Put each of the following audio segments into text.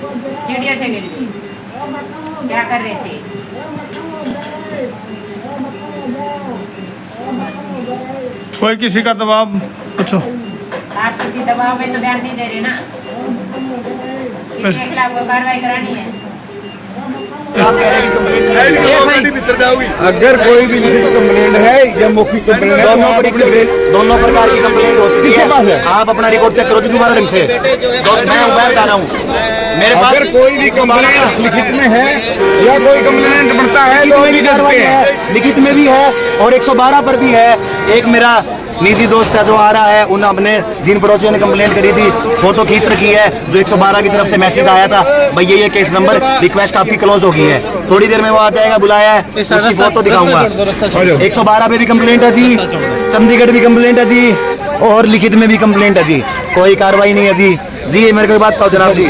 सीढ़ियों से गिर गई। क्या कर रहे थे? कोई किसी का दबाव पूछो। आप किसी दबाव में तो बयान नहीं दे रहे ना। इसके खिलाफ कोई कार्रवाई करानी है। अगर कोई भी कंप्लेंट है या मौखिक कंप्लेंट है, दोनों प्रकार की कंप्लेंट हो चुकी है। आप अपना रिकॉर्ड चेक करो जी दोबारा ढंग से। मैं मोबाइल बता रहा हूँ मेरे पास। अगर कोई भी कंप्लेंट लिखित में है या कोई कंप्लेंट बनता है तो भी कार्रवाई है। लिखित में भी है और 112 पर भी है। एक मेरा निजी दोस्त है जो आ रहा है, उन अपने जिन पड़ोसियों ने कंप्लेंट करी थी फोटो खींच रखी है, जो 112 की तरफ से मैसेज आया था भाई ये केस नंबर रिक्वेस्ट आपकी क्लोज हो गई है। थोड़ी देर में वो आ जाएगा, बुलाया है, उसकी फोटो दिखाऊंगा। 112 पे भी कंप्लेंट है जी, चंडीगढ़ भी कंप्लेंट है जी, और लिखित में भी कंप्लेंट है जी। कोई कार्रवाई नहीं है जी। जी मेरे को बात बताओ जनाब जी,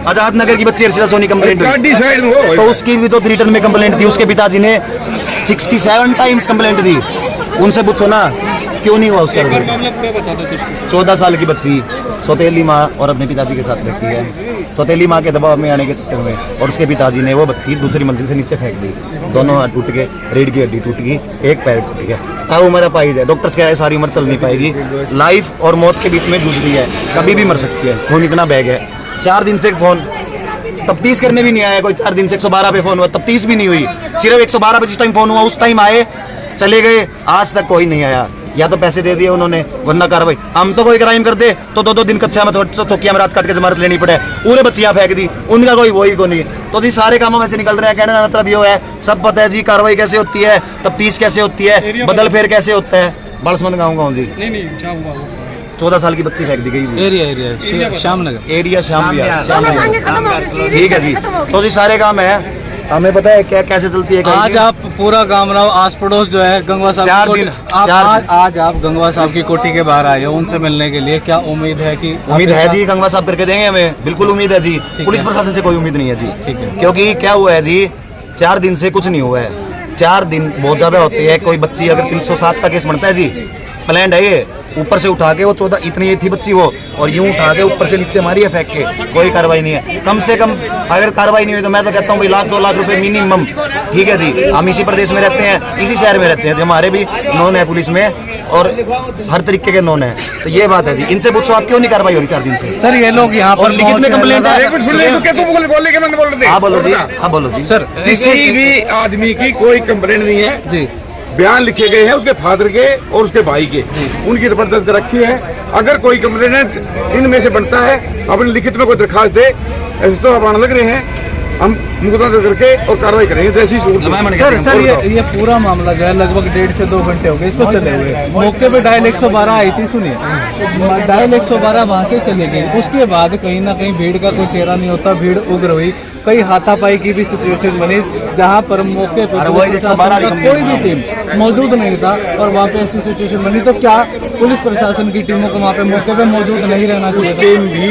आजाद नगर की बच्ची अर्शिदा सोनी कंप्लेंट हुई तो उसकी भी तो रिटर्न में कंप्लेंट थी। उसके पिताजी ने 67 टाइम्स कंप्लेंट दी। उनसे पूछो ना क्यों नहीं हुआ उसका रिजल्ट। 14 साल की बच्ची सौतेली माँ और अपने पिताजी के साथ रहती है। सौतेली माँ के दबाव में आने के चक्कर में और उसके पिताजी ने वो बच्ची दूसरी मंजिल से नीचे फेंक दी। दोनों हाथ टूट गए, रीढ़ की हड्डी टूट गई, एक पैर टूट गया। ताऊ उम्र अपाहिज है, डॉक्टर्स कह रहे हैं सारी उम्र चल नहीं पाएगी। लाइफ और मौत के बीच में जूझ रही है, कभी भी मर सकती है। खून इतना बैग है। 4 दिन से फोन तफ्तीश करने भी नहीं आया कोई। 4 दिन से 112 पे फोन हुआ, तफ्तीश भी नहीं हुई। सिर्फ 112 पे जिस टाइम फोन हुआ उस टाइम आए, चले गए, आज तक कोई नहीं आया। या तो पैसे दे दिए उन्होंने वरना कार्रवाई। हम तो कोई क्राइम कर दे तो 2-2 दिन कच्चा में चौकिया में रात काट के जमानत लेनी पड़े, पूरे बच्चियां फेंक दी, उनका कोई वही को नहीं। तो जी सारे कामों में से निकल रहे हैं। कहने का मतलब ये है, सब पता है जी कार्रवाई कैसे होती है, तफ्तीश कैसे होती है, बदल फेर कैसे होता है। बालसमंद गाँव जी 14 साल की बच्ची फेंक दी गई। एरिया श्यामनगर, एरिया श्याम ठीक है जी। तो जी सारे काम है, हमें पता है क्या कैसे चलती है। आज आप पूरा गामराव आस पड़ोस जो है गंगवा साहब 4 दिन आज आप गंगवा साहब की कोठी के बाहर आए हो उनसे मिलने के लिए। क्या उम्मीद है कि उम्मीद है जी गंगवा साहब करके देंगे हमें, बिल्कुल उम्मीद है जी। पुलिस प्रशासन से कोई उम्मीद नहीं है जी। ठीक है, क्योंकि क्या हुआ है जी, 4 दिन से कुछ नहीं हुआ है। 4 दिन बहुत ज्यादा होते हैं। कोई बच्ची अगर 307 का केस बनता है जी, प्लान है ये, ऊपर से उठा के वो 14 इतनी थी बच्ची वो, और यूं उठा के ऊपर से नीचे मारी है फेंक के। कोई कार्रवाई नहीं है। कम से कम अगर कार्रवाई नहीं हुई तो मैं तो कहता हूँ भाई 1-2 लाख रुपए मिनिमम। ठीक है जी, हम इसी प्रदेश में रहते हैं, इसी शहर में रहते हैं, जो हमारे भी नॉन है पुलिस में और हर तरीके के नॉन है। तो ये बात है जी। इनसे पूछो आप क्यों नहीं कार्रवाई हो रही 4 दिन से। सर ये लोग यहाँ और लिखित में कंप्लेंट है। हाँ बोलो जी, हाँ बोलो जी। सर किसी भी आदमी की कोई कंप्लेंट नहीं है जी। बयान लिखे गए हैं उसके फादर के और उसके भाई के, उनकी रिपोर्ट दर्ज रखी है। अगर कोई कंप्लेनेंट इनमें से बनता है अपने लिखित में कोई दरखास्त दे, ऐसे तो आप लग रहे हैं, हम मुकदमा दर्ज करके और कार्रवाई करेंगे जैसी सर ये पूरा मामला जो है लगभग 1.5 से 2 घंटे हो गए इसको चले हुए। मौके पे डायल 112 आई थी, सुनिए, डायल 112 वहाँ से चली गई। उसके बाद कहीं ना कहीं भीड़ का कोई चेहरा नहीं होता, भीड़ उग्र हुई। कई हाथापाई की भी सिचुएशन बनी जहाँ पर मौके पर कोई भी टीम मौजूद नहीं था और वहाँ पे ऐसी सिचुएशन बनी। तो क्या पुलिस प्रशासन की टीमों को वहाँ पे मौके पे मौजूद नहीं रहना चाहिए? टीम भी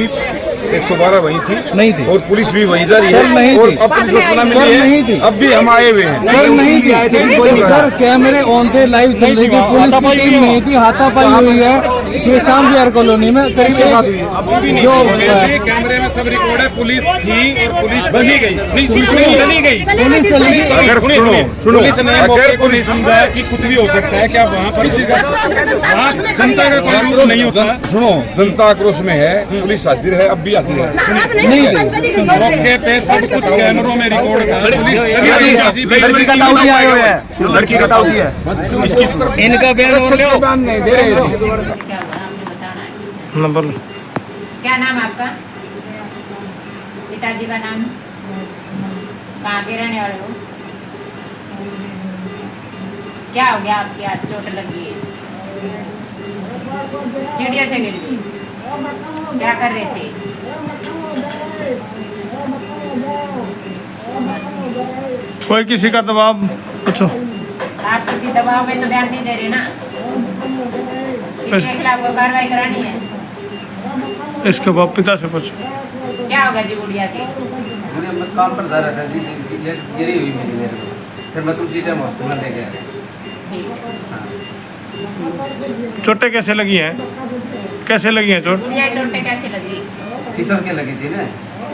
112 वही थी, नहीं थी, और पुलिस भी वही जा रही है, नहीं और थी, अब पुलिस सूचना मिली है, नहीं थी। अब भी हम आए हुए हैं। नहीं थी सर, कैमरे ऑन थे, लाइव चल रही थी, पुलिस की टीम नहीं थी, हाथापाई हुई है श्याम विहार कॉलोनी में। जो कैमरे में सब रिकॉर्ड है, पुलिस थी और पुलिस चली गई, नहीं पुलिस चली गई, पुलिस चली गई। अगर सुनो अगर पुलिस समझा है कि कुछ भी हो सकता है, क्या वहाँ पर किसी का जनता का कोई रूल नहीं होता? सुनो, जनता आक्रोश में है, पुलिस हाजिर है, अब भी हाजिर है। मौके पे सब कुछ कैमरों में रिकॉर्ड था। लड़की का ताऊ जी आए हुए हैं, लड़की का ताऊ जी है, इनका बयान नहीं दे रहे। क्या हुआ आपने बताना है? नंबर क्या नाम है आपका? पिताजी का नाम? कहाँ के रहने वाले हो? क्या हो गया आपकी हाथ चोट लगी है? सीढ़ियों से गिर गई। क्या कर रहे थे? कोई किसी का दबाव पूछो। आप किसी दबाव में तो बयान नहीं दे रहे ना। इसके खिलाफ कोई कार्रवाई करानी है। इसके बाप पिता से पूछो। क्या होगा जी गुड़िया की? मैं काम पर जा रहा था जी, गिरी हुई मेरी मेरे को, फिर मैं उसी टाइम हॉस्पिटल ले गया। ठीक है। चोटें कैसे लगी हैं? कैसे लगी हैं चोट? गुड़िया की चोटें कैसे लगी? फिसल के लगी थी ना।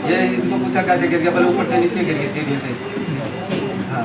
ये इनको पूछा कैसे गिर गया, बोले ऊपर से नीचे गिर गई सीढ़ी से। हाँ